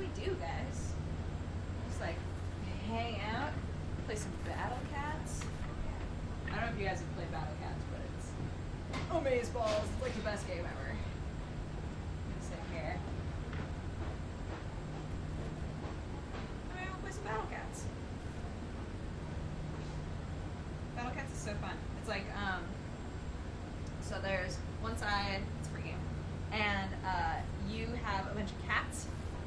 we do, guys? Just like hang out, play some Battle Cats. I don't know if you guys have played Battle Cats, but it's amazeballs. It's like the best game ever. Sit here. Maybe we'll play some Battle Cats. Battle Cats is so fun. It's like, so there's one side, it's a free game, and you have a bunch of cats,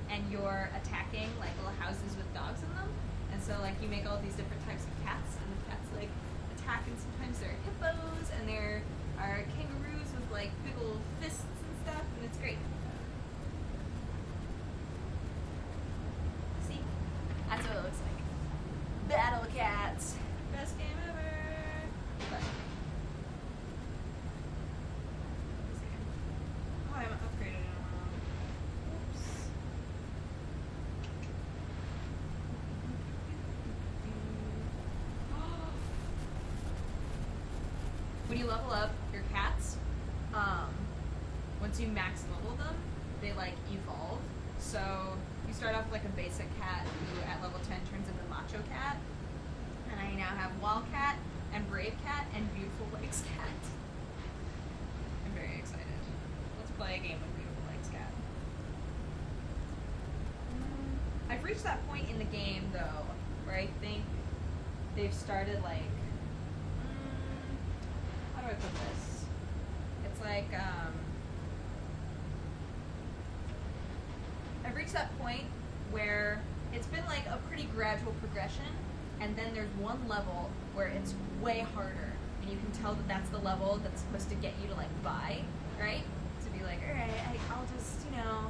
and you're attacking like little houses with dogs in them, and so like you make all these different types of cats, and the cats like attack, and sometimes there are hippos, and there are kangaroos with like big old fists and stuff, and it's great. See? That's what it looks like. Battle Cats. Best game ever. But, oh, I haven't upgraded in a while. Oops. When you level up your cats, once you max level them, they like evolve. So you start off with like a basic cat who at level 10 turns into Macho Cat. And I now have Wildcat and Brave Cat and Beautiful Legs Cat. I'm very excited. Let's play a game with Beautiful Legs Cat. I've reached that point in the game though, where I think they've started like, how do I put this? It's like, I've reached that point where it's been like a pretty gradual progression, and then there's one level where it's way harder, and you can tell that that's the level that's supposed to get you to like buy, right? To be like, all right, I'll just, you know,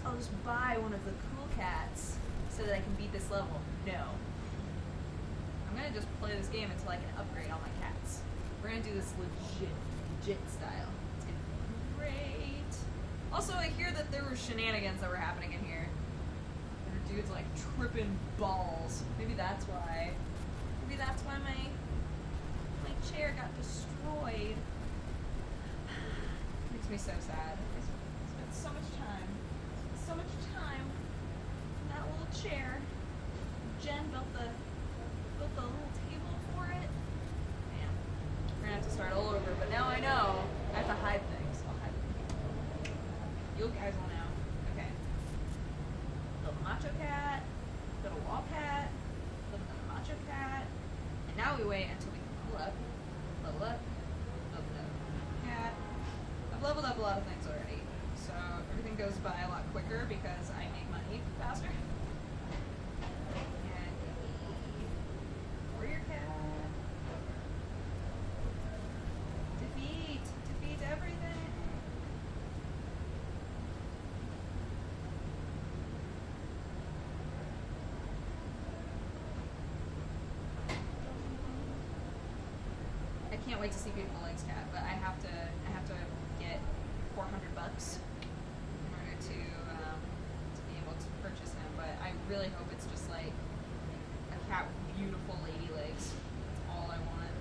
I'll just buy one of the cool cats so that I can beat this level. No, I'm gonna just play this game until I can upgrade all my cats. We're gonna do this legit style. It's gonna be great. Also, I hear that there were shenanigans that were happening in here. There were dudes like tripping balls. Maybe that's why. Maybe that's why my chair got destroyed. Makes me so sad. I spent so much time in that little chair. Jen built the little table for it. Man, we're gonna have to start all over. But now I know I have to hide things. I'll hide them. You guys will know. Okay. Little Macho Cat, little Wall Cat, little Macho Cat, and now we wait until we can level up, level up. Cat. I've leveled up a lot of things already, so everything goes by a lot quicker because I make money faster. And warrior cat. Defeat everything. I can't wait to see Beautiful Legs Cat, but I have to get $400 in order to be able to purchase him. But I really hope it's just like a cat with beautiful lady legs. That's all I want.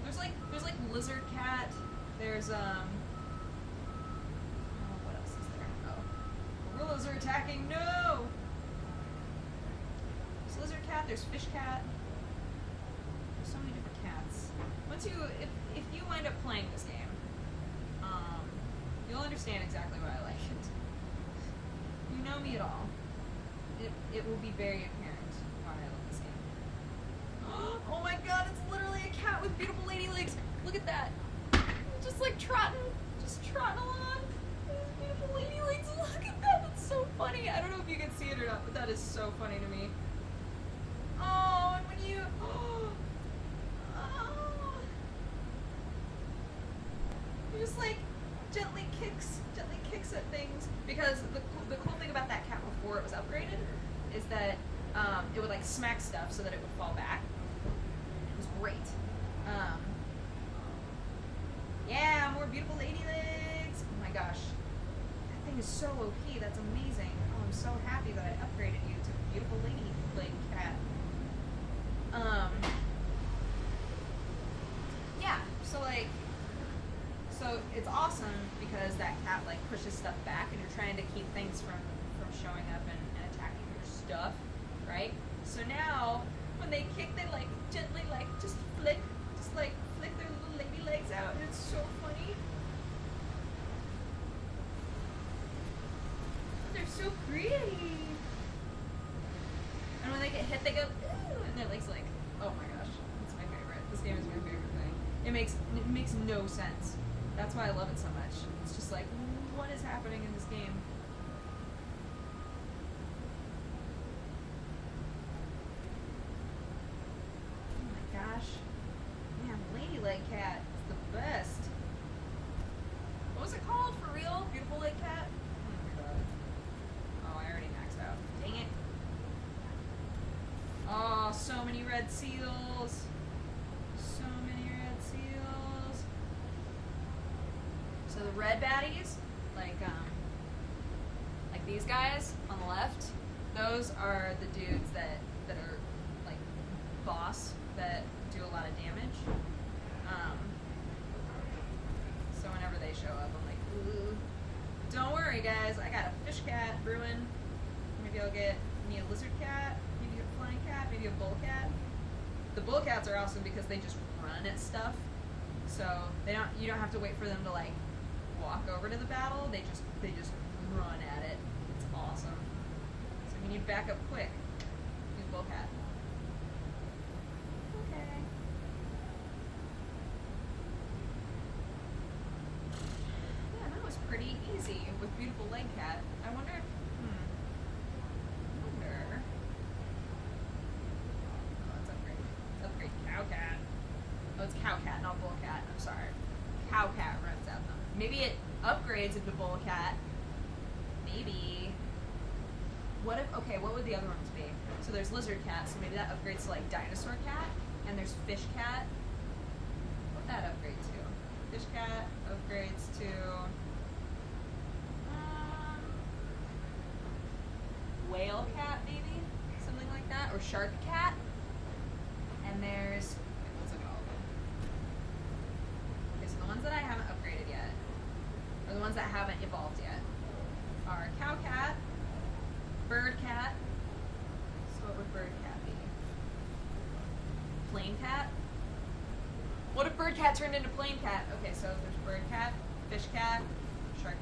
There's like lizard cat. There's what else is there? Oh, gorillas are attacking! No. There's lizard cat. There's fish cat. So many different cats. Once you, if you wind up playing this game, you'll understand exactly why I like it. You know me at all. It will be very apparent why I love this game. Oh my god, it's literally a cat with beautiful lady legs. Look at that. Just like trotting along. These beautiful lady legs. Look at that. That's so funny. I don't know if you can see it or not, but that is so funny to me. Oh, and when you, just like gently kicks at things, because the cool thing about that cat before it was upgraded is that it would like smack stuff so that it would fall back. It was great. Yeah, more beautiful lady legs. Oh my gosh, that thing is so OP. That's amazing. Oh, I'm so happy that I upgraded you to beautiful lady leg cat. Yeah, so it's awesome because that cat like pushes stuff back, and you're trying to keep things from showing up and attacking your stuff, right? So now, when they kick, they like gently like just flick their little lady legs out, and it's so funny. They're so pretty. And when they get hit, they go ooh, and their legs like, oh my gosh, it's my favorite. This game is my favorite thing. It makes no sense. That's why I love it so much. It's just like, what is happening in this game? Oh my gosh. Man, Ladylike Cat is the best. What was it called for real? Beautiful Lake Cat? Oh my god. Oh, I already maxed out. Dang it. Oh, so many red seals. So many red seals. So the red baddies, like these guys on the left, those are the dudes that are like boss that do a lot of damage. So whenever they show up, I'm like, ooh. Don't worry, guys. I got a fish cat brewing. Maybe I'll get me a lizard cat. Maybe a flying cat. Maybe a bull cat. The bull cats are awesome because they just run at stuff. So you don't have to wait for them to like walk over to the battle. They just run at it. It's awesome. So if you need backup quick, use bull cat. Okay. Yeah, that was pretty easy with beautiful leg cat. I wonder if upgrade cow cat. Oh, it's cow cat, not bull cat. I'm sorry. Cow cat runs at them. Maybe it upgrades into bull cat. Maybe. What would the other ones be? So there's lizard cat, so maybe that upgrades to like dinosaur cat. And there's fish cat. What would that upgrade to? Fish cat upgrades to whale cat, maybe? Something like that. Or shark cat. And there's, let's look at all of them. Okay, so the ones that I haven't upgraded yet, or the ones that haven't evolved yet, are cow cat, bird cat. So what would bird cat be? Plain cat? What if bird cat turned into plain cat? Okay, so there's bird cat, fish cat, shark,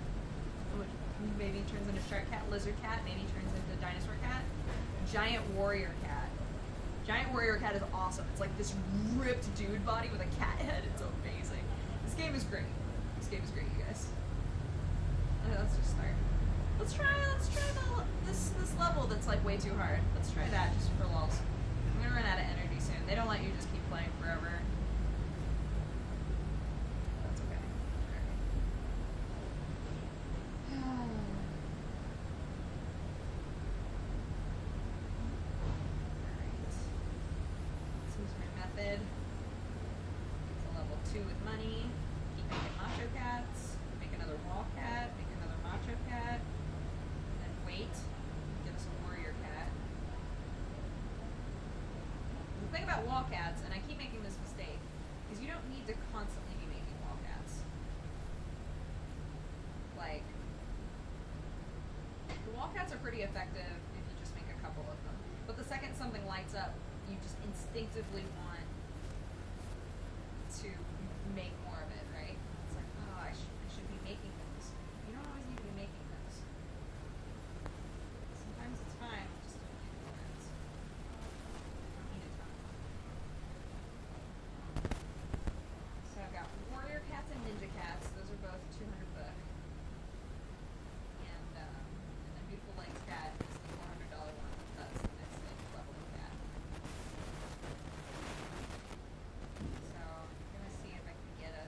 maybe turns into shark cat, lizard cat, maybe turns into dinosaur cat, giant warrior cat. Giant warrior cat is awesome. It's like this ripped dude body with a cat head. It's amazing. This game is great. This game is great, you guys. Okay, let's just start. Let's try this level that's like way too hard. Let's try that just for lulz. I'm gonna run out of energy soon. They don't let you just keep playing forever. That's okay. Alright. Method. It's a level 2 with money. Keep making macho cats. Make another wall cat. Make another macho cat. And then wait. Give us a warrior cat. The thing about wall cats, and I keep making this mistake, is you don't need to constantly be making wall cats. Like, the wall cats are pretty effective if you just make a couple of them. But the second something lights up, you just instinctively want to make more of it, right? It's like, oh, I should be making those. You don't always need to be making those. Sometimes it's fine just to make more ones. You don't need a ton. So I've got warrior cats and ninja cats. Those are both $200. And then beautiful legs cat is the $400 one. That's the next thing, leveling cat. So I'm gonna see if I can get a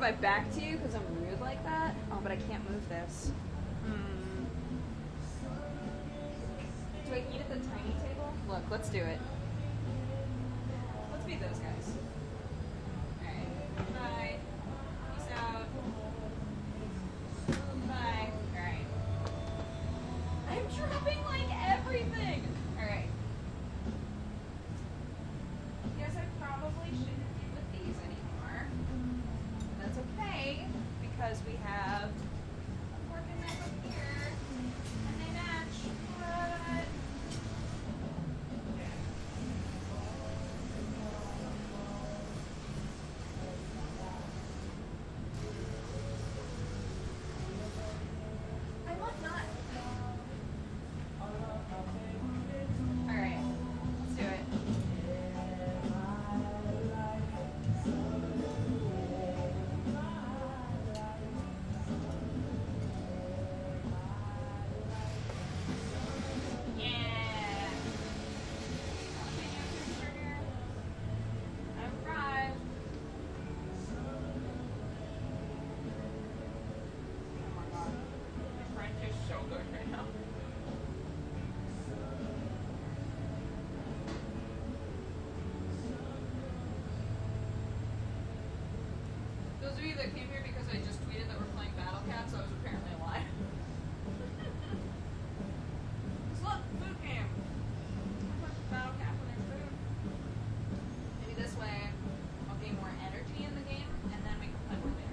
my back to you because I'm rude like that. Oh, but I can't move this. Do I eat at the tiny table? Look, let's do it. Let's be those guys. Alright. Bye. Peace out. Bye. Alright. I'm dropping like everything! Alright. Guess I probably shouldn't be with these anymore. That's okay, because we have a fork and knife up here, and they match. What? I want not. Alright, let's do it. Yeah. I'm fried. Oh my god. My French is so good right now. Those of you that came here because I just tweeted that we're playing Battle Cats, I was apparently alive. Look, food cam. Battle Cat when there's food. Maybe this way I'll gain more energy in the game, and then we can play more later.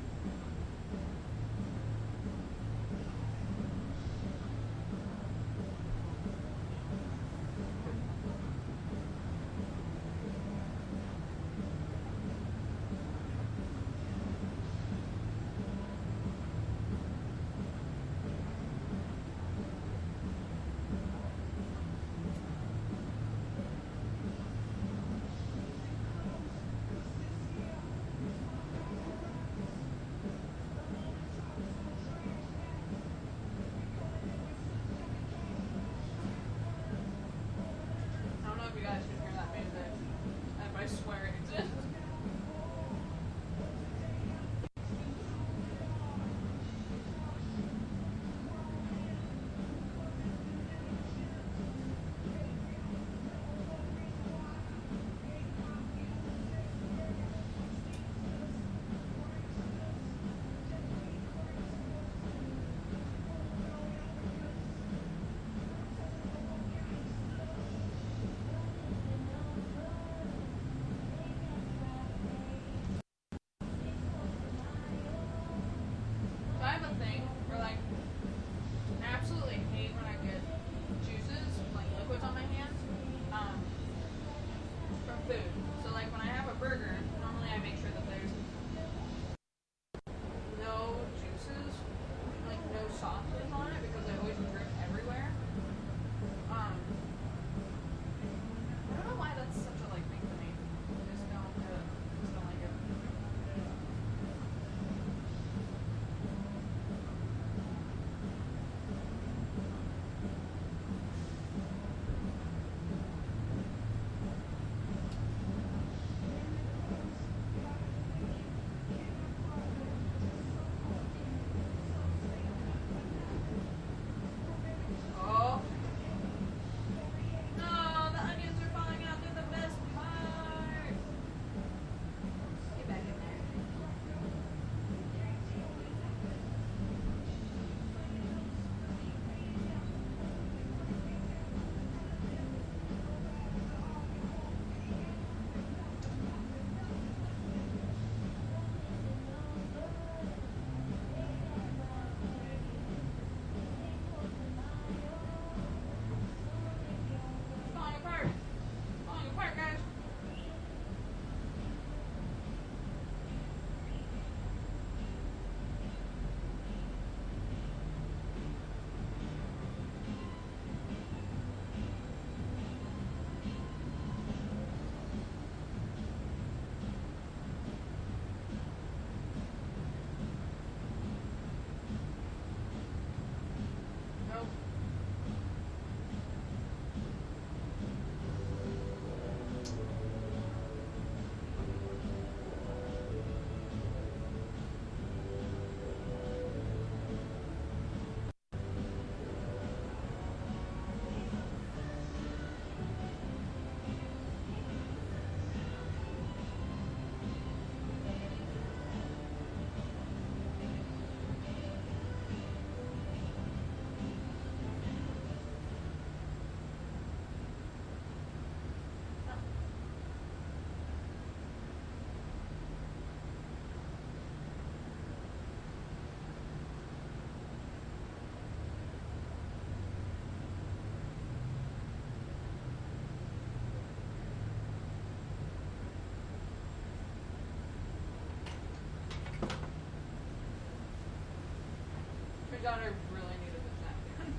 daughter really needed this napkin.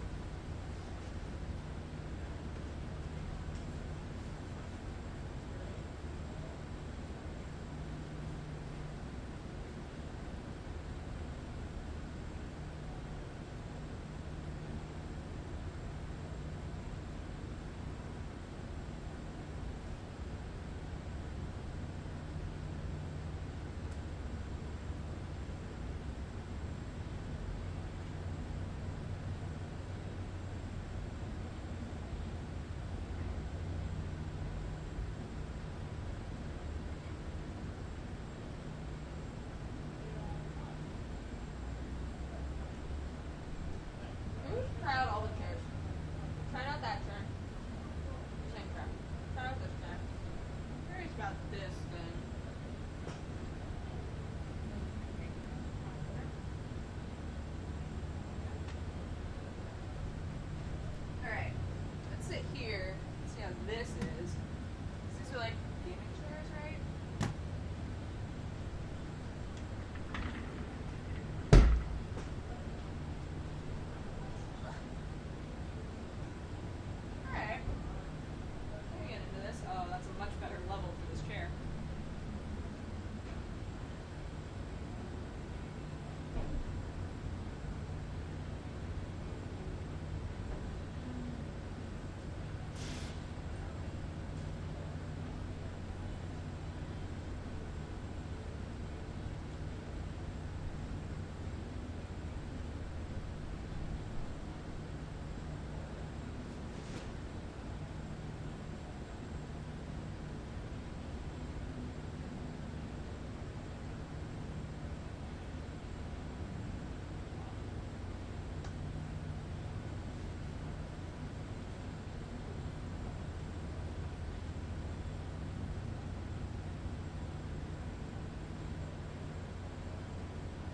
Try out all the chairs. Try out that chair. Same chair. Try out this chair. I'm curious about this then. Alright. Let's sit here. See how this is. These are like gaming chairs, right? Alright. Let me get into this. Oh, that's a much better level for this chair.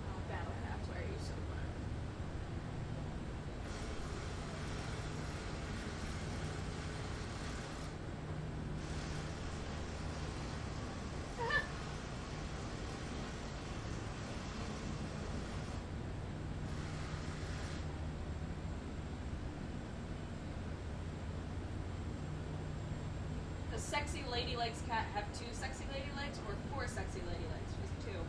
Oh, battle caps, why are you so fun? Does sexy lady legs cat have 2 sexy lady legs or 4 sexy lady legs? Just 2.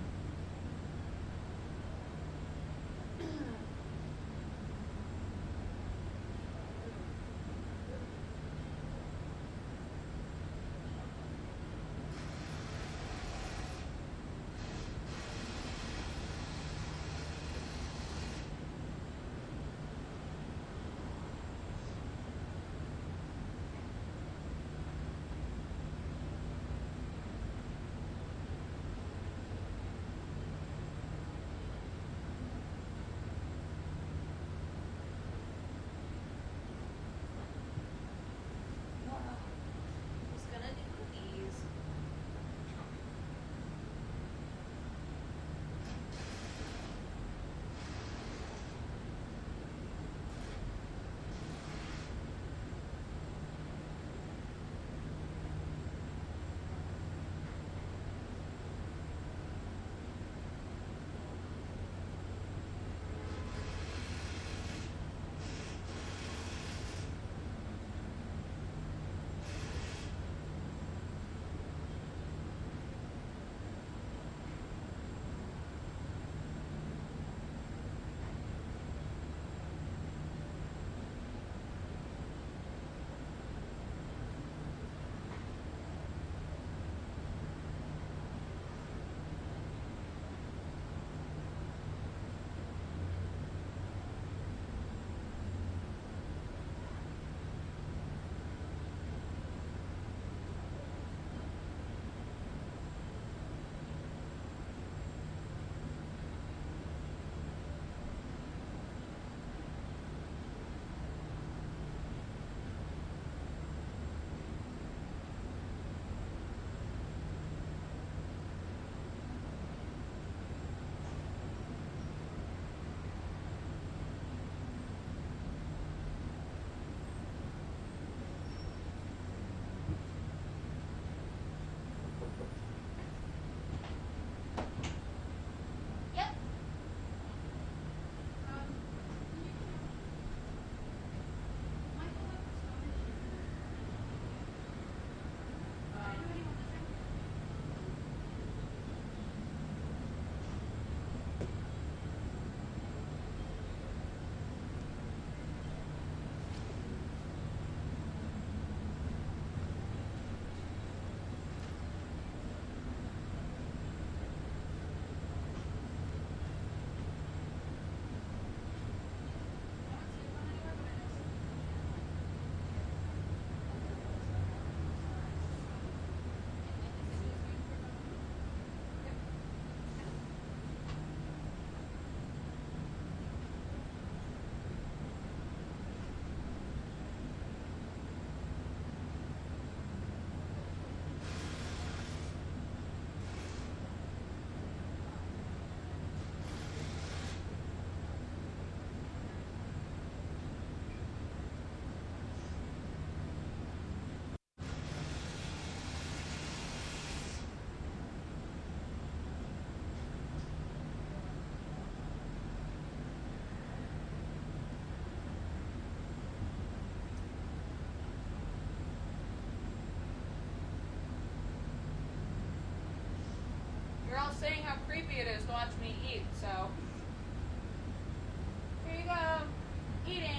saying how creepy it is to watch me eat, so here you go. Eating.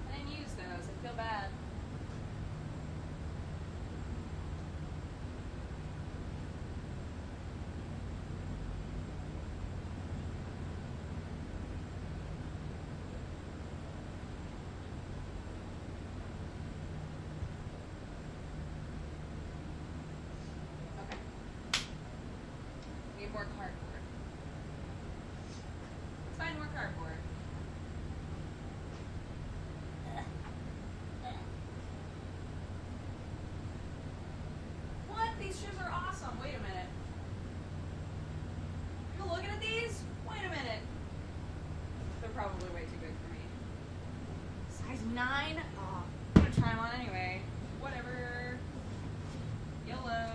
I didn't use those. I feel bad. Okay. Need more cardboard. Let's find more cardboard. What? These shoes are awesome. Wait a minute. You're looking at these? Wait a minute. They're probably way too big for me. Size 9? Oh, I'm gonna try them on anyway. Whatever. Yellow.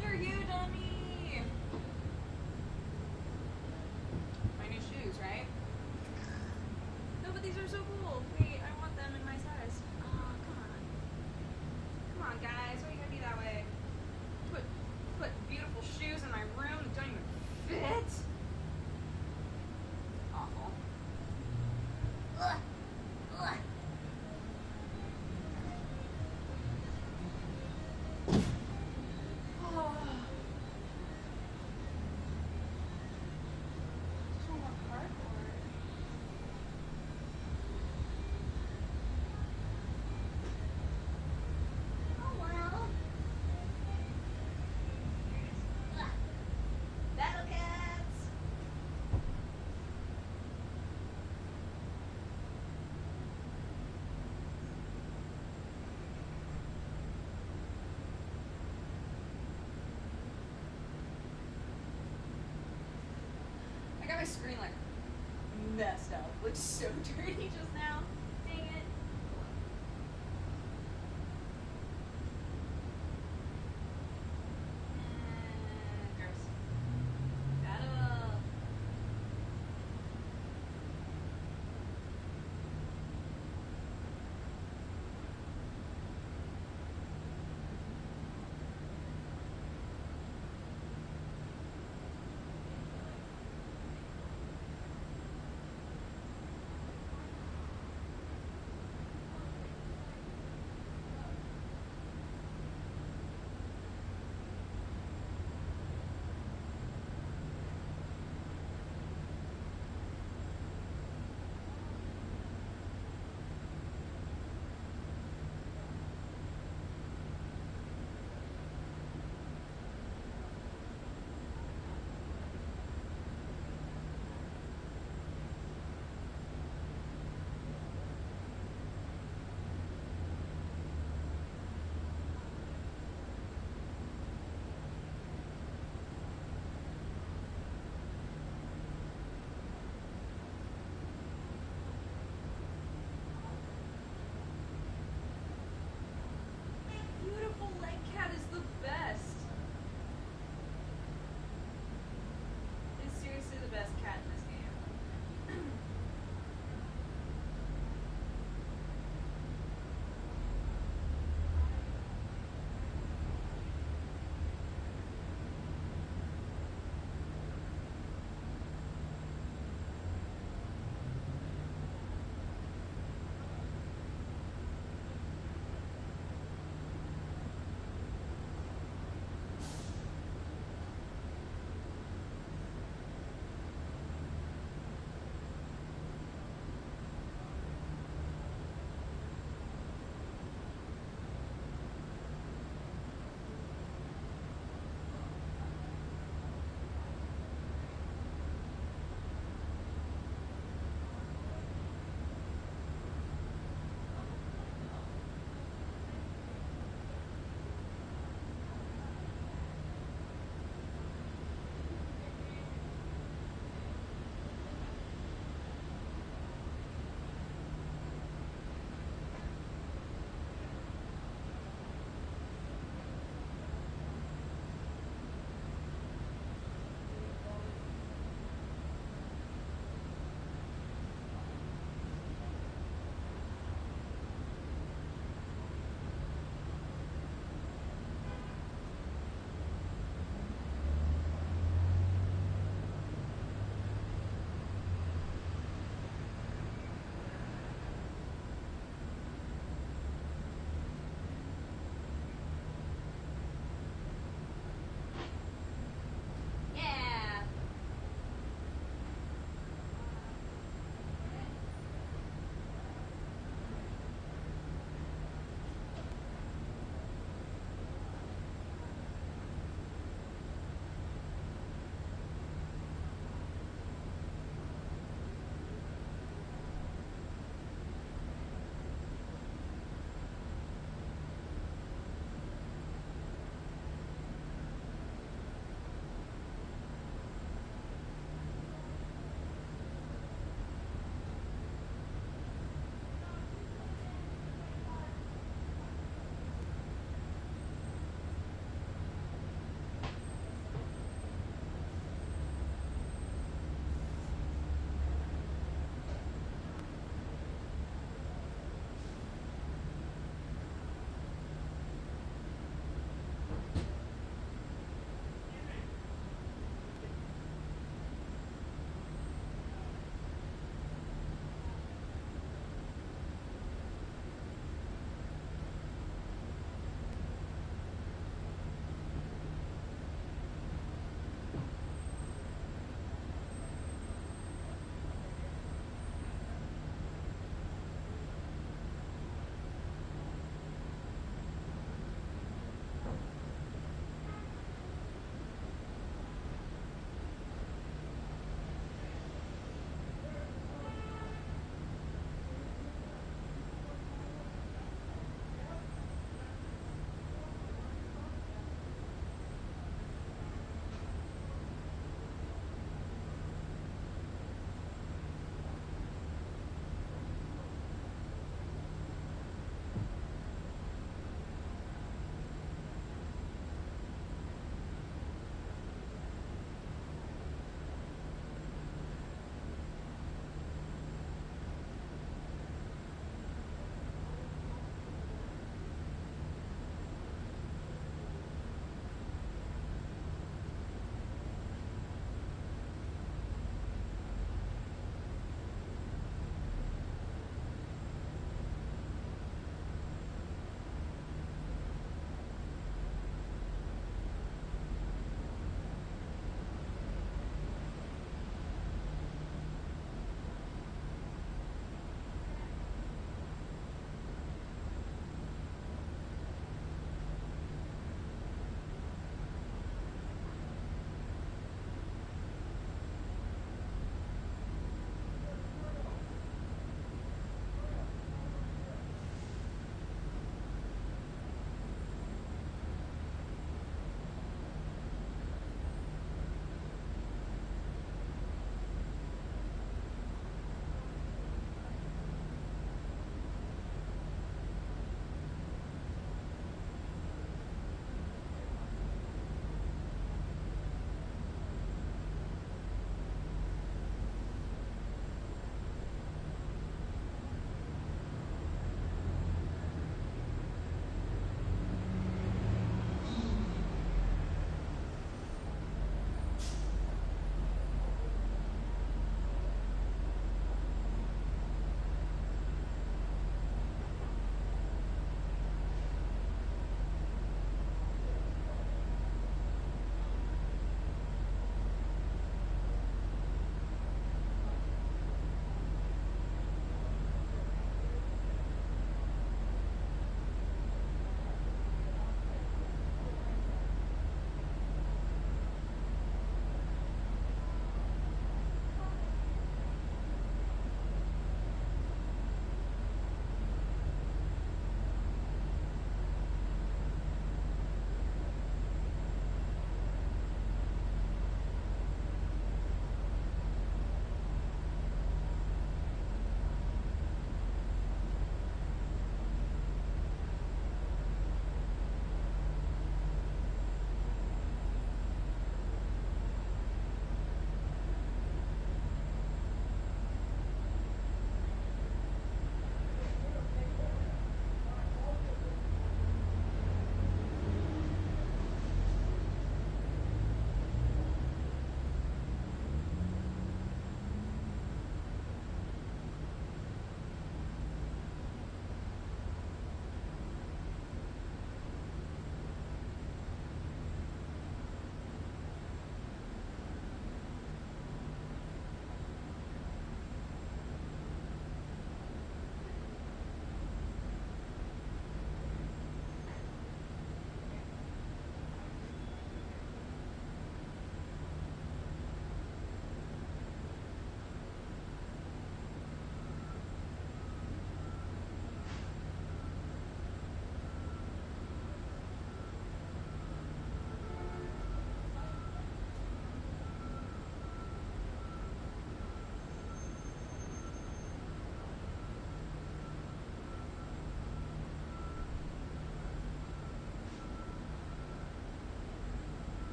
They're you, dummy. My new shoes, right? No, but these are so cool. Wait, I want them in my size. Oh, come on. Come on, guys. Why you gotta be that way? Put beautiful shoes in my room that don't even fit. Awful. Ugh. Ugh. Oh. Just want more cardboard. Oh well. Ugh. Battle cats. I got my screen like messed up. Looks so dirty just now. Dang it. Gross. Battle.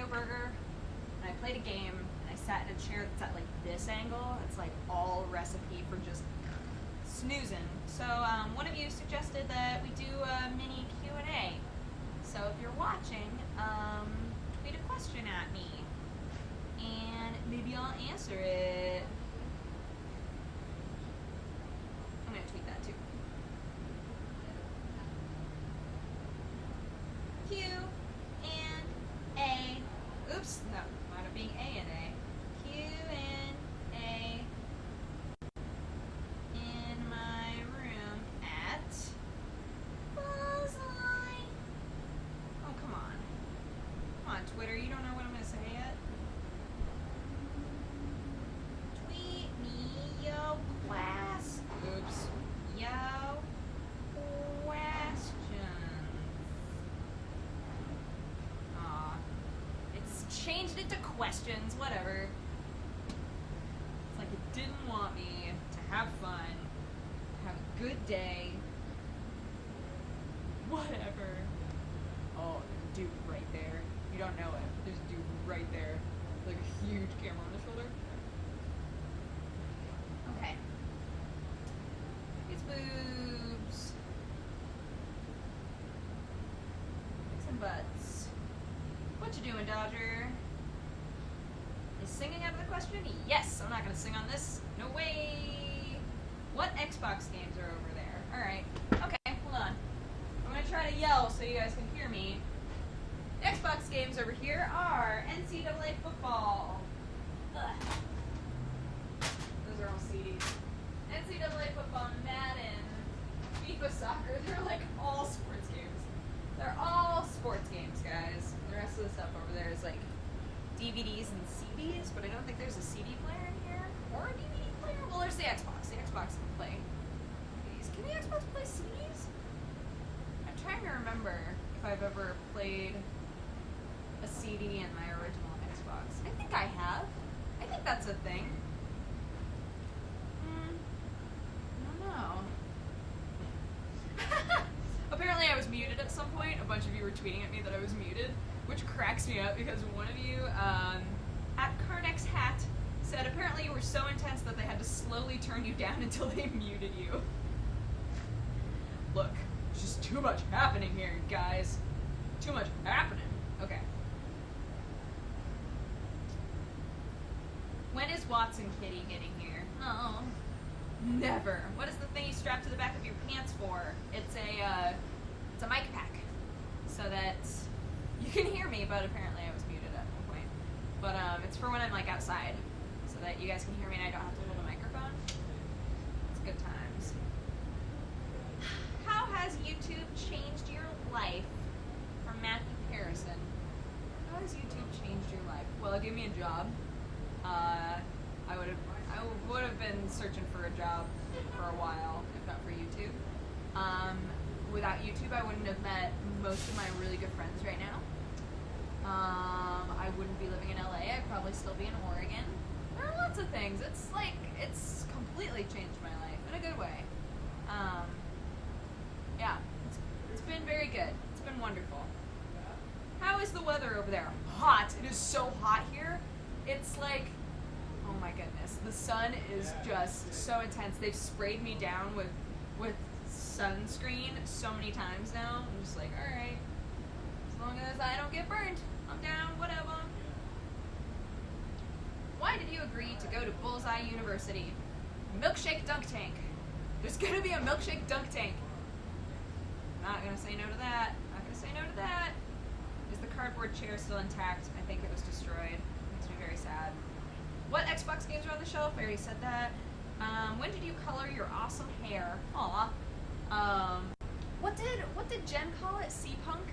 a burger, and I played a game, and I sat in a chair that's at like this angle. It's like all recipe for just snoozing. So one of you suggested that we do a mini Q&A. So if you're watching, tweet a question at me, and maybe I'll answer it. I'm gonna tweet that too. Q and A. Oops, no, might have been A and A. Q and A in my room at Bullseye. Oh, come on. Come on, Twitter, you don't know what I'm gonna say yet? Tweet me yo class. Oops. Yo questions. Aw. It's changed it to questions, whatever. It's like it didn't want me to have fun, to have a good day. Whatever. Oh, there's a dude right there. You don't know it. There's a dude right there. Like a huge camera on his shoulder. Okay. It's boobs. Some butts. What you doing, Dodger? Is singing out of the question? Yes! I'm not gonna sing on this. No way! What Xbox games are over there? Alright. Okay, hold on. I'm gonna try to yell so you guys can hear me. The Xbox games over here are NCAA football. Ugh. Those are all CDs. NCAA football, Madden, FIFA soccer. They're like all sports games. They're all sports games, guys. The rest of the stuff over there is like DVDs and CDs, but I don't think there's a CD player in here or a DVD player. Well, there's the Xbox. The Xbox can play CDs. Can the Xbox play CDs? I'm trying to remember if I've ever played a CD in my original Xbox. I think I have. I think that's a thing. I don't know. Apparently I was muted at some point. A bunch of you were tweeting at me that I was muted, which cracks me up because one of you, at Carnex Hat, said apparently you were so intense that they had to slowly turn you down until they muted you. Look, there's just too much happening here, guys. Too much happening. Okay. When is Watson Kitty getting here? Oh, never. What is the thing you strap to the back of your pants for? It's a mic pack, so that you can hear me. But apparently I was muted at one point. But it's for when I'm like outside, so that you guys can hear me and I don't have to hold a microphone. It's good times. How has YouTube changed your life? From Matthew Harrison. How has YouTube changed your life? Well, it gave me a job. I would have been searching for a job for a while, if not for YouTube. Without YouTube, I wouldn't have met most of my really good friends right now. I wouldn't be living in LA. I'd probably still be in Oregon. There are lots of things. It's completely changed my life in a good way. Yeah, it's been very good. It's been wonderful. How is the weather over there? Hot. It is so hot here. It's like, oh my goodness. The sun is just so intense. They've sprayed me down with sunscreen so many times now. I'm just like, alright. As long as I don't get burned, I'm down, whatever. Why did you agree to go to Bullseye University? Milkshake dunk tank. There's gonna be a milkshake dunk tank. I'm not gonna say no to that. Not gonna say no to that. Is the cardboard chair still intact? I think it was destroyed. Makes me very sad. What Xbox games are on the shelf? I already said that. When did you color your awesome hair? Aw. What did Jen call it? Sea-punk?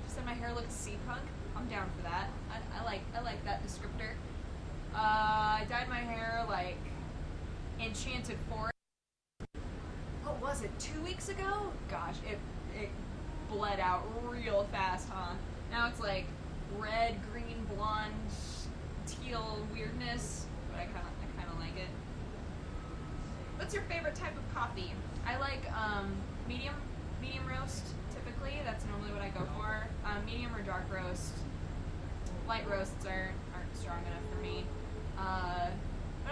She said my hair looks sea-punk. I'm down for that. I like that descriptor. I dyed my hair like Enchanted Forest. What was it? 2 weeks ago? Gosh, it bled out real fast, huh? Now it's like red, green, blonde, teal weirdness, but I kind of like it. What's your favorite type of coffee? I like medium roast typically. That's normally what I go for. Medium or dark roast. Light roasts aren't strong enough for me. But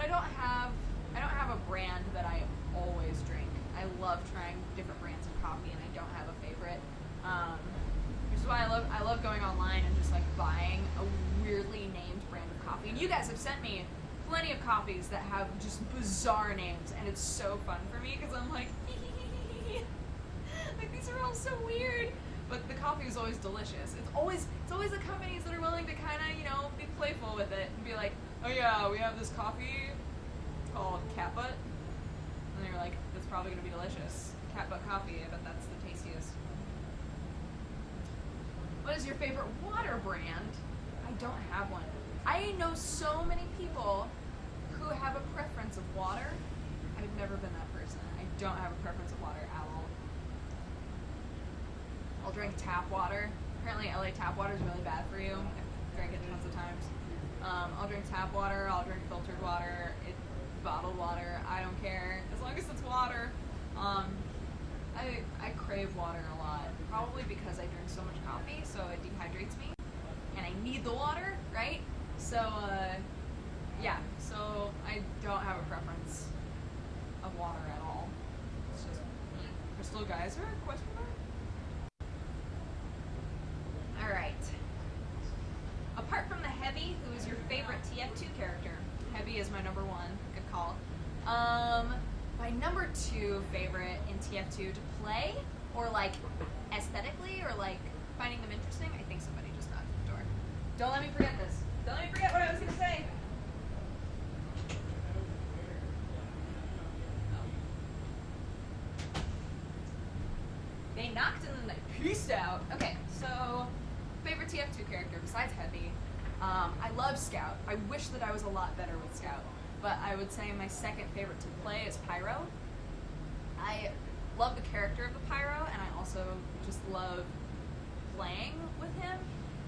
I don't have a brand that I always drink. I love trying different brands of coffee, and I don't have a favorite. Which is why I love going online and just like buying a weirdly named brand of coffee. And you guys have sent me plenty of coffees that have just bizarre names, and it's so fun for me because I'm like, like these are all so weird. But the coffee is always delicious. It's always the companies that are willing to kind of, you know, be playful with it and be like, oh yeah, we have this coffee called cat butt, and you're like, that's probably gonna be delicious. Cat butt coffee, I bet that's the tastiest. What is your favorite water brand? I don't have one. I know so many people who have a preference of water. I've never been that person. I don't have a preference of water at all. I'll drink tap water. Apparently LA tap water is really bad for you. I've drank it tons of times. I'll drink tap water, I'll drink filtered water, bottled water, I don't care. As long as it's water. I crave water a lot. Probably because I drink so much coffee, so it dehydrates me. And I need the water, right? So, yeah. So I don't have a preference of water at all. It's just Crystal Geyser? Question mark? Alright. Apart from the Heavy, who is your favorite TF2 character? Heavy is my number one. Good call. My number two favorite in TF2 to play, or like aesthetically, or like finding them interesting, I think somebody just knocked at the door. Don't let me forget this. Don't let me forget what I was going to say. They knocked and then they peaced out. Okay, so favorite TF2 character besides Heavy. I love Scout. I wish that I was a lot better with Scout, but I would say my second favorite to play is Pyro. I love the character of the Pyro, and I also just love playing with him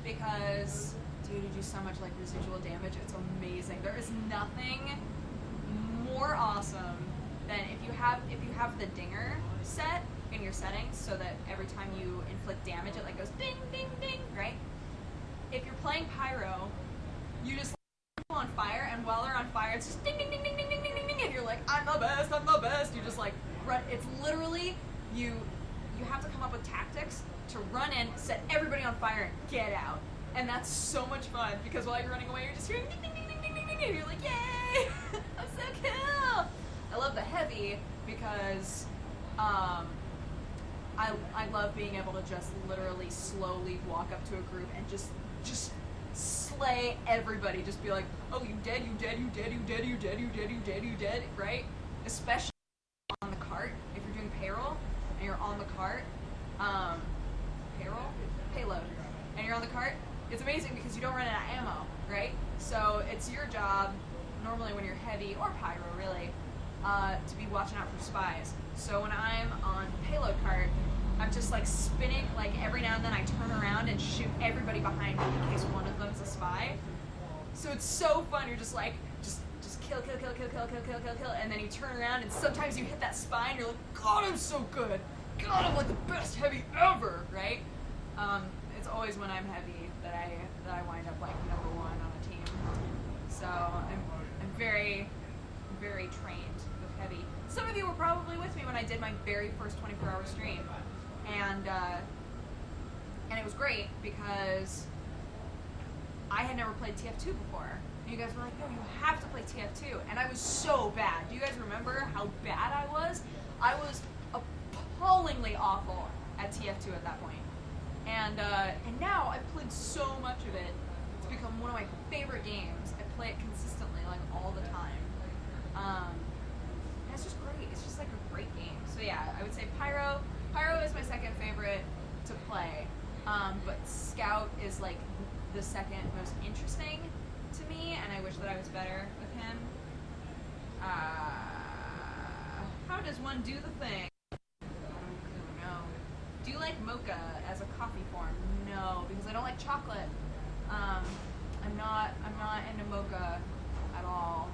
because, dude, he does so much like residual damage. It's amazing. There is nothing more awesome than if you have the dinger set in your settings so that every time you inflict damage it like goes ding ding ding, right? If you're playing Pyro, you just light people on fire, and while they're on fire it's just ding ding ding ding ding ding ding ding ding, and you're like, I'm the best. You just like run. It's literally you have to come up with tactics to run in, set everybody on fire, and get out. And that's so much fun because while you're running away, you're just hearing ding ding ding ding ding ding ding, and you're like, yay! I'm so cool. I love the Heavy because I love being able to just literally slowly walk up to a group and just slay everybody. Just be like, oh, you dead, you dead, you dead, you dead, you dead, you dead, you dead, you dead, right? Especially on the cart, if you're doing payroll and you're on the cart, payload, and you're on the cart, it's amazing because you don't run out of ammo, right? So it's your job, normally when you're Heavy, or Pyro really, to be watching out for spies. So when I'm on payload cart, I'm just like spinning, like every now and then I turn around and shoot everybody behind me in case one of them's a spy. So it's so fun. You're just like, just kill, and then you turn around and sometimes you hit that spy and you're like, God, I'm so good. God, I'm like the best Heavy ever, right? It's always when I'm Heavy that I wind up like number one on a team. So I'm very, very trained with Heavy. Some of you were probably with me when I did my very first 24-hour stream, and it was great because I had never played TF2 before. And you guys were like, no, you have to play TF2, and I was so bad. Do you guys remember how bad I was? I was appallingly awful at TF2 at that point. And now I've played so much of it, it's become one of my favorite games. I play it consistently, like all the time. And it's just great. It's just like a great game. So yeah, I would say Pyro. Pyro is my second favorite to play. But Scout is like the second most interesting to me, and I wish that I was better with him. How does one do the thing? No. Do you like mocha as a coffee form? No, because I don't like chocolate. I'm not into mocha at all.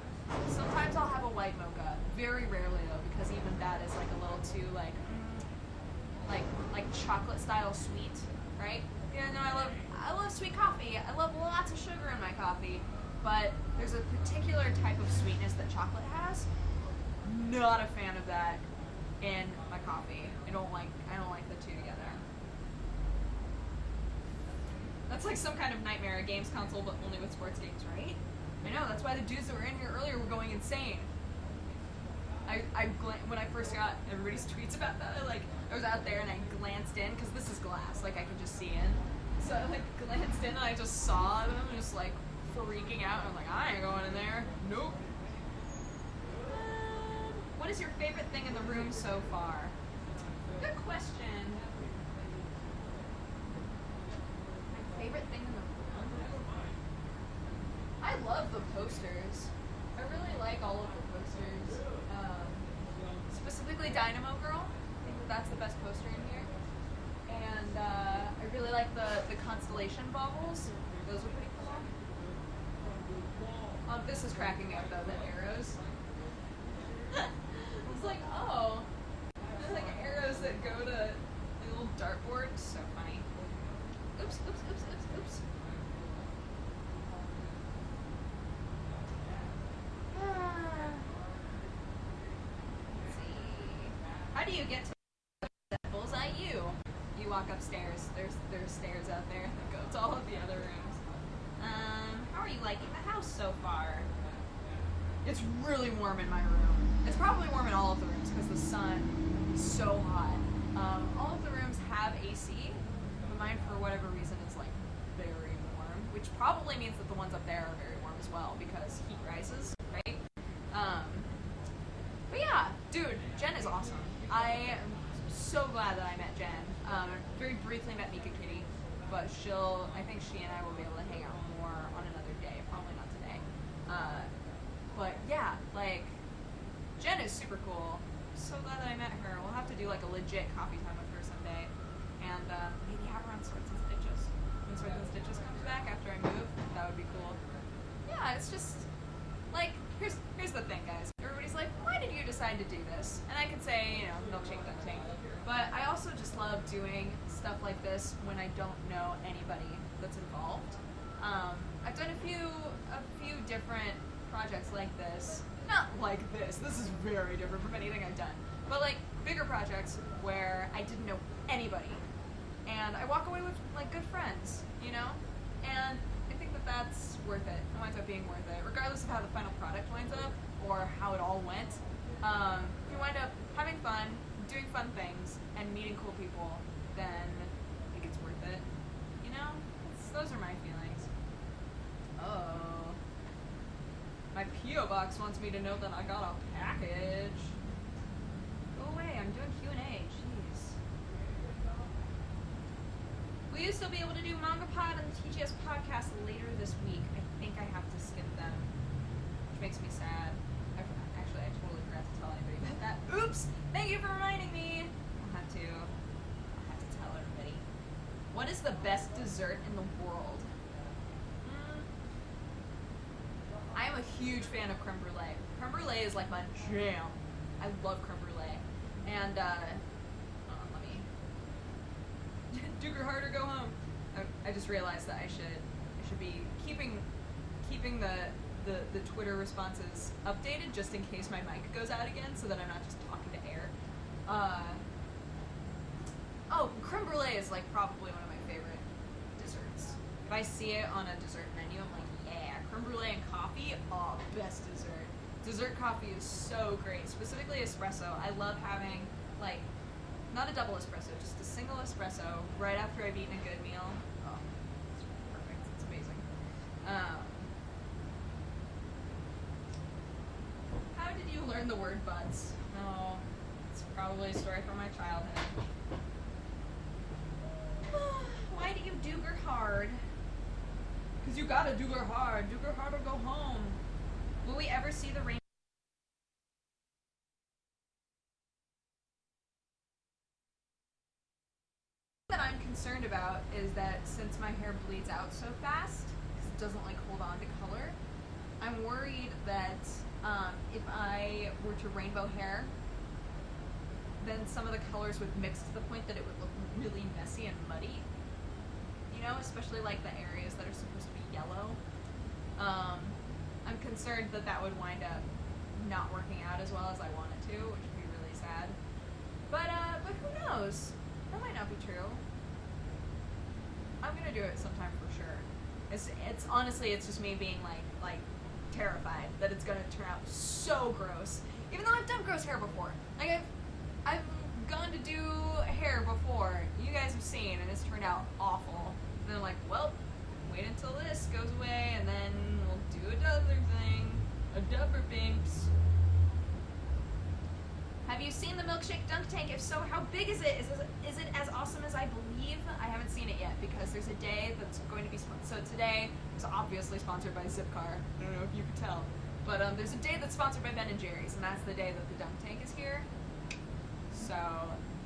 Sometimes I'll have a white mocha. Very rarely though, because even that is like a little too like chocolate style sweet, right? Yeah, no, I love sweet coffee. I love lots of sugar in my coffee, but there's a particular type of sweetness that chocolate has. Not a fan of that in my coffee. I don't like the two together. That's like some kind of nightmare, a games console, but only with sports games, right? I know, that's why the dudes that were in here earlier were going insane. When I first got everybody's tweets about that, I was out there and I glanced in, because this is glass, like I could just see in. So I glanced in and I just saw them just freaking out. I'm like, I ain't going in there. Nope. What is your favorite thing in the room so far? Good question. My favorite thing in the room? I love the posters. I really like all of the posters. Specifically Dynamo Girl. I think that's the best poster in here. And I really like the constellation baubles. Those are pretty cool. This is cracking me up though, the arrows. It's like, oh, there's like arrows that go to the little dartboard. So funny. Oops, oops, oops, oops, oops. Let's see. How do you get to BullseyeU? You walk upstairs. There's stairs out there that go to all of the other rooms. How are you liking the house so far? It's really warm in my room. It's probably warm in all of the rooms because the sun is so hot. All of the rooms have AC, but mine for whatever reason is very warm, which probably means that the ones up there are very warm as well because heat rises, right? But yeah, dude, Jen is awesome. I am so glad that I met Jen. Very briefly met Mika Kitty, but I think she and I will be able to hang out more on another day, probably not today. But yeah, Jen is super cool. So glad that I met her. We'll have to do a legit coffee time with her someday. And maybe have her on Swords and Stitches. When Swords and Stitches comes back after I move, that would be cool. Yeah, it's just, here's the thing, guys. Everybody's like, why did you decide to do this? And I could say, milkshake dumping. But I also just love doing stuff like this when I don't know anybody that's involved. I've done a few different projects like this. Not like this. This is very different from anything I've done. But bigger projects where I didn't know anybody. And I walk away with good friends, And I think that that's worth it. It winds up being worth it. Regardless of how the final product winds up or how it all went. If you wind up having fun, doing fun things, and meeting cool people, then I think it's worth it. Those are my feelings. Oh. My P.O. box wants me to know that I got a package. Go away, I'm doing Q&A, jeez. Will you still be able to do Manga Pod and the TGS podcast later this week? I think I have to skip them, which makes me sad. I totally forgot to tell anybody about that. Oops! Thank you for reminding me! I'll have to tell everybody. What is the best dessert in the world? I am a huge fan of creme brulee. Creme brulee is my jam. I love creme brulee. And, let me... Duger hard or go home. I just realized that I should be keeping the Twitter responses updated just in case my mic goes out again so that I'm not just talking to air. Creme brulee is probably one of my favorite desserts. If I see it on a dessert menu, I'm like, yeah, creme brulee and coffee, best dessert. Dessert coffee is so great, specifically espresso. I love having not a double espresso, just a single espresso right after I've eaten a good meal. Oh, it's perfect. It's amazing. How did you learn the word butts? Oh, it's probably a story from my childhood. Why do you Duger hard? Because you gotta Duger hard. Duger hard or go home. Will we ever see the rain? That I'm concerned about is that since my hair bleeds out so fast, because it doesn't hold on to color, I'm worried that if I were to rainbow hair, then some of the colors would mix to the point that it would look really messy and muddy. know, especially like the areas that are supposed to be yellow. I'm concerned that that would wind up not working out as well as I want it to, which would be really sad. But who knows? That might not be true. I'm gonna do it sometime for sure. It's honestly, it's just me being like terrified that it's gonna turn out so gross. Even though I've done gross hair before. Like I've gone to do hair before. You guys have seen, and it's turned out awful. Then I'm like, well, wait until this goes away, and then we'll do another thing. A dubber binks. Have you seen the milkshake dunk tank? If so, how big is it? Is it as awesome as I believe? I haven't seen it yet because there's a day that's going to be so today is obviously sponsored by Zipcar. I don't know if you could tell, but there's a day that's sponsored by Ben and Jerry's, and that's the day that the dunk tank is here. So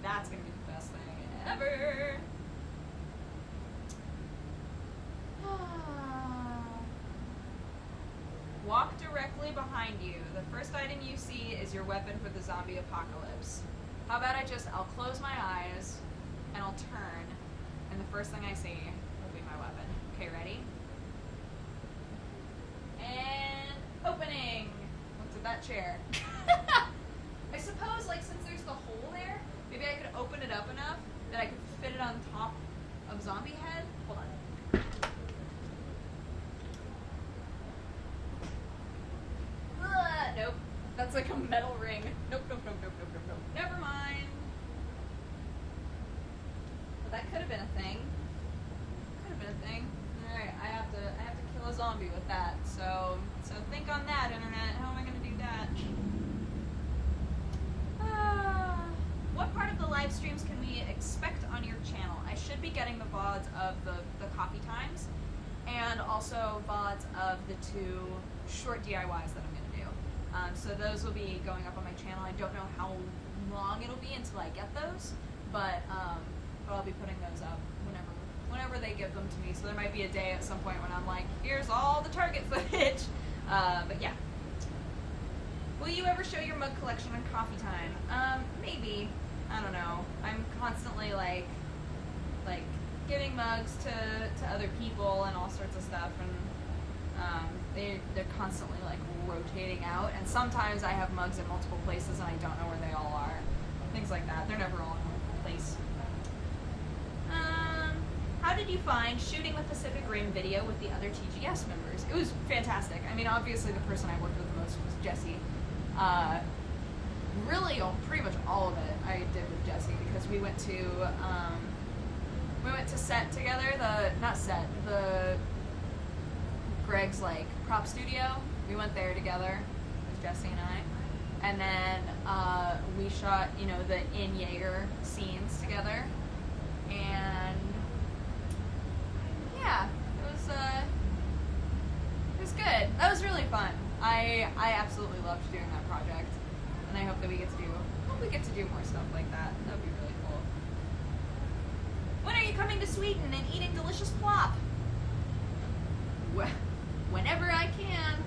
that's gonna be the best thing ever. Walk directly behind you. The first item you see is your weapon for the zombie apocalypse. How about I'll close my eyes and I'll turn, and the first thing I see will be my weapon. Okay, ready? And opening! Looked at that chair. I suppose, like, since there's the hole there, maybe I could open it up enough that I could fit it on top of zombie head. Hold on. Nope. That's like a metal ring. Nope. Never mind. But that could have been a thing. Alright, I have to kill a zombie with that. So think on that, internet. How am I gonna do that? What part of the live streams can we expect on your channel? I should be getting the VODs of the coffee times, and also VODs of the 2 short DIYs that I'm gonna do. So those will be going up on my channel. I don't know how long it'll be until I get those, but I'll be putting those up whenever they give them to me. So there might be a day at some point when I'm like, here's all the Target footage. But yeah. Will you ever show your mug collection on coffee time? Maybe. I don't know. I'm constantly like giving mugs to other people and all sorts of stuff, and they're constantly like rotating out, and sometimes I have mugs in multiple places and I don't know where they all are. Things like that. They're never all in one place. How did you find shooting the Pacific Rim video with the other TGS members? It was fantastic. I mean, obviously the person I worked with the most was Jesse. Really, pretty much all of it I did with Jesse, because we went to set together. The Greg's like prop studio. We went there together, it was Jesse and I, and then we shot, you know, the in Jaeger scenes together, and yeah, it was good. That was really fun. I absolutely loved doing that project, and I hope that we get to do more stuff like that. That would be really cool. When are you coming to Sweden and eating delicious plop? Whenever I can.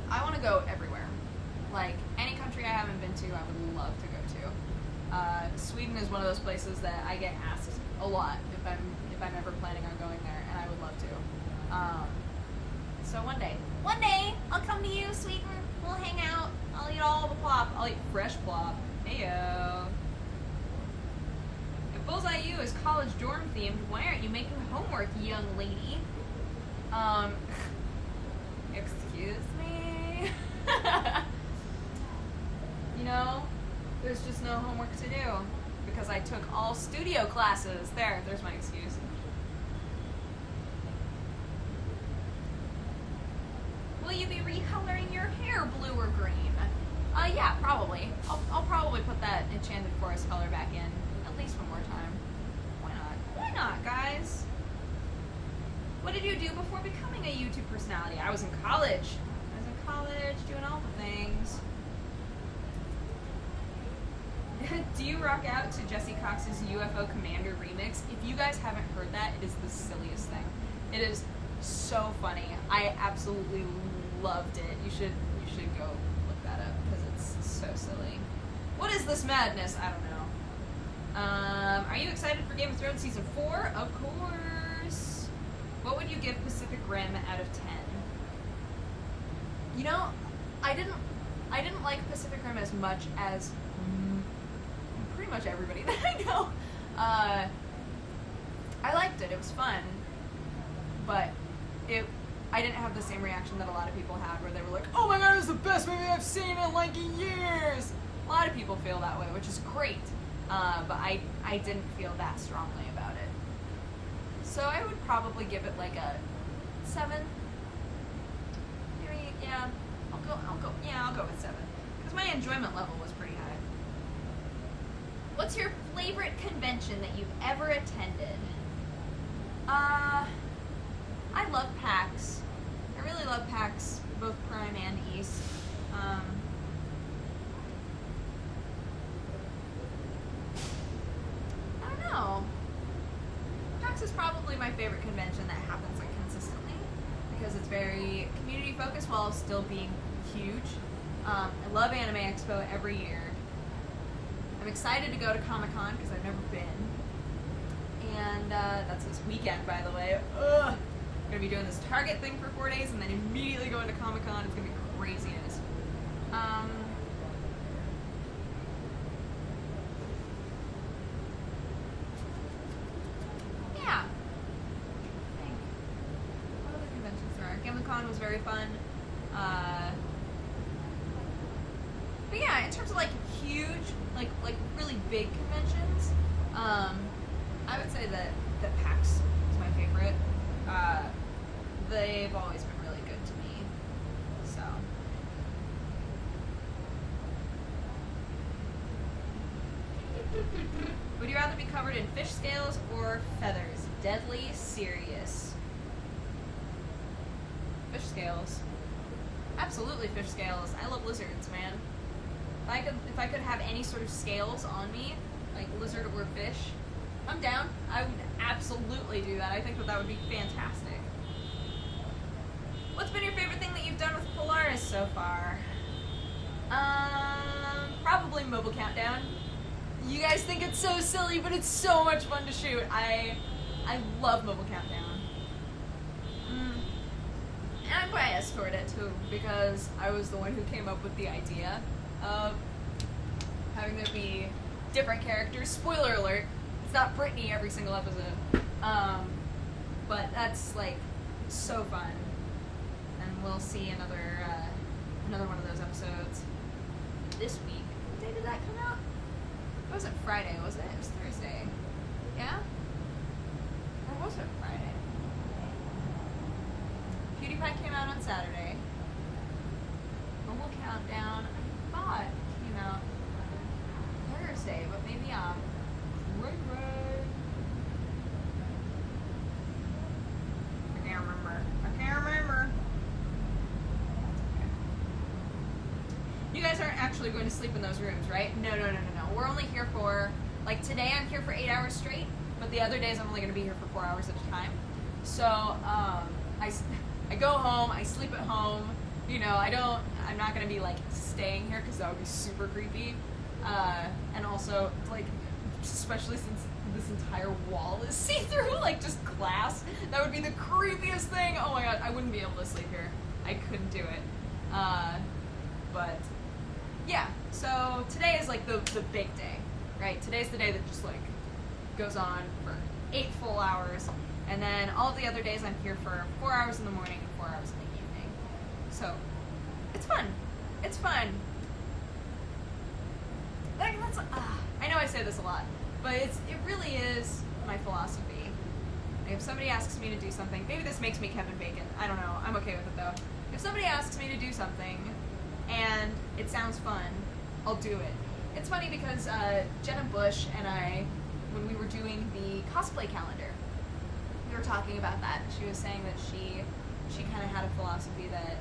I want to go everywhere. Like, any country I haven't been to, I would love to go to. Sweden is one of those places that I get asked a lot if I'm ever planning on going there, and I would love to. So one day, I'll come to you, Sweden. We'll hang out. I'll eat all the plop. I'll eat fresh plop. Heyo. If BullseyeU is college dorm themed, why aren't you making homework, young lady? Excuse me? You know, there's just no homework to do because I took all studio classes. There's my excuse. Will you be recoloring your hair blue or green? Yeah, probably. I'll probably put that Enchanted Forest color back in at least one more time. Why not? Why not, guys? What did you do before becoming a YouTube personality? I was in college. Doing all the things. Do you rock out to Jesse Cox's UFO Commander remix? If you guys haven't heard that, it is the silliest thing. It is so funny. I absolutely loved it. You should go look that up because it's so silly. What is this madness? I don't know. Are you excited for Game of Thrones Season 4? Of course. What would you give Pacific Rim out of 10? You know, I didn't like Pacific Rim as much as pretty much everybody that I know. I liked it. It was fun, but I didn't have the same reaction that a lot of people had, where they were like, "Oh my god, it was the best movie I've seen in like years." A lot of people feel that way, which is great, but I didn't feel that strongly about it. So I would probably give it like a 7. Maybe, yeah. I'll go with 7 because my enjoyment level was pretty high. What's your favorite convention that you've ever attended? I love PAX. I really love PAX, both Prime and East. I don't know. PAX is probably my favorite convention that happens like consistently because it's very community focused while still being huge. I love Anime Expo every year. I'm excited to go to Comic-Con because I've never been. And that's this weekend, by the way. Ugh. I'm going to be doing this Target thing for 4 days and then immediately going to Comic-Con. It's going to be craziness. Yeah. I think. What other conventions there are? Comic-Con was very fun. But yeah, in terms of like huge, like really big conventions, I would say that PAX is my favorite. They've always been really good to me. So. Would you rather be covered in fish scales or feathers? Deadly serious. Fish scales. Absolutely fish scales. I love lizards, man. If I could have any sort of scales on me, like lizard or fish, I'm down. I would absolutely do that. I think that would be fantastic. What's been your favorite thing that you've done with Polaris so far? Probably Mobile Countdown. You guys think it's so silly, but it's so much fun to shoot. I love Mobile Countdown. And I'm biased toward it too, because I was the one who came up with the idea of having there be different characters. Spoiler alert, it's not Brittany every single episode. But that's like so fun. And we'll see another one of those episodes this week. What day did that come out? It wasn't Friday, was it? It was Thursday. Yeah? Or was it Friday? PewDiePie came out on Saturday. Mobile Countdown, I thought, came out Thursday, but maybe I'm right. I can't remember. Okay. You guys aren't actually going to sleep in those rooms, right? No. We're only here for, like today I'm here for 8 hours straight, but the other days I'm only going to be here for 4 hours at a time. So, I go home, I sleep at home, you know, I'm not going to be like staying here because that would be super creepy. And also, like, especially since this entire wall is see-through, like just glass, that would be the creepiest thing. Oh my god, I wouldn't be able to sleep here. I couldn't do it. But yeah, so today is like the big day, right? Today's the day that just like goes on for 8 full hours, and then all of the other days I'm here for 4 hours in the morning and 4 hours in the evening. So it's fun. It's fun. I know I say this a lot, but it really is my philosophy. Like if somebody asks me to do something, maybe this makes me Kevin Bacon. I don't know. I'm okay with it though. If somebody asks me to do something and it sounds fun, I'll do it. It's funny because Jenna Bush and I, when we were doing the cosplay calendar, we were talking about that. She was saying that she kind of had a philosophy that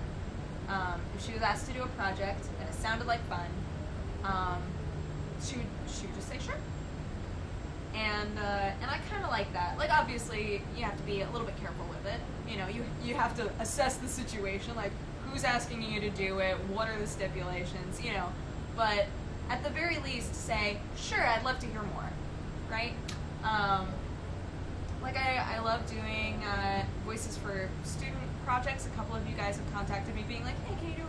if she was asked to do a project and it sounded like fun, she would just say sure. And I kind of like that. Like obviously you have to be a little bit careful with it. You know, you have to assess the situation, like who's asking you to do it, what are the stipulations, you know. But at the very least say, sure, I'd love to hear more. right? Like I love doing voices for student projects. A couple of you guys have contacted me being like, hey, can you do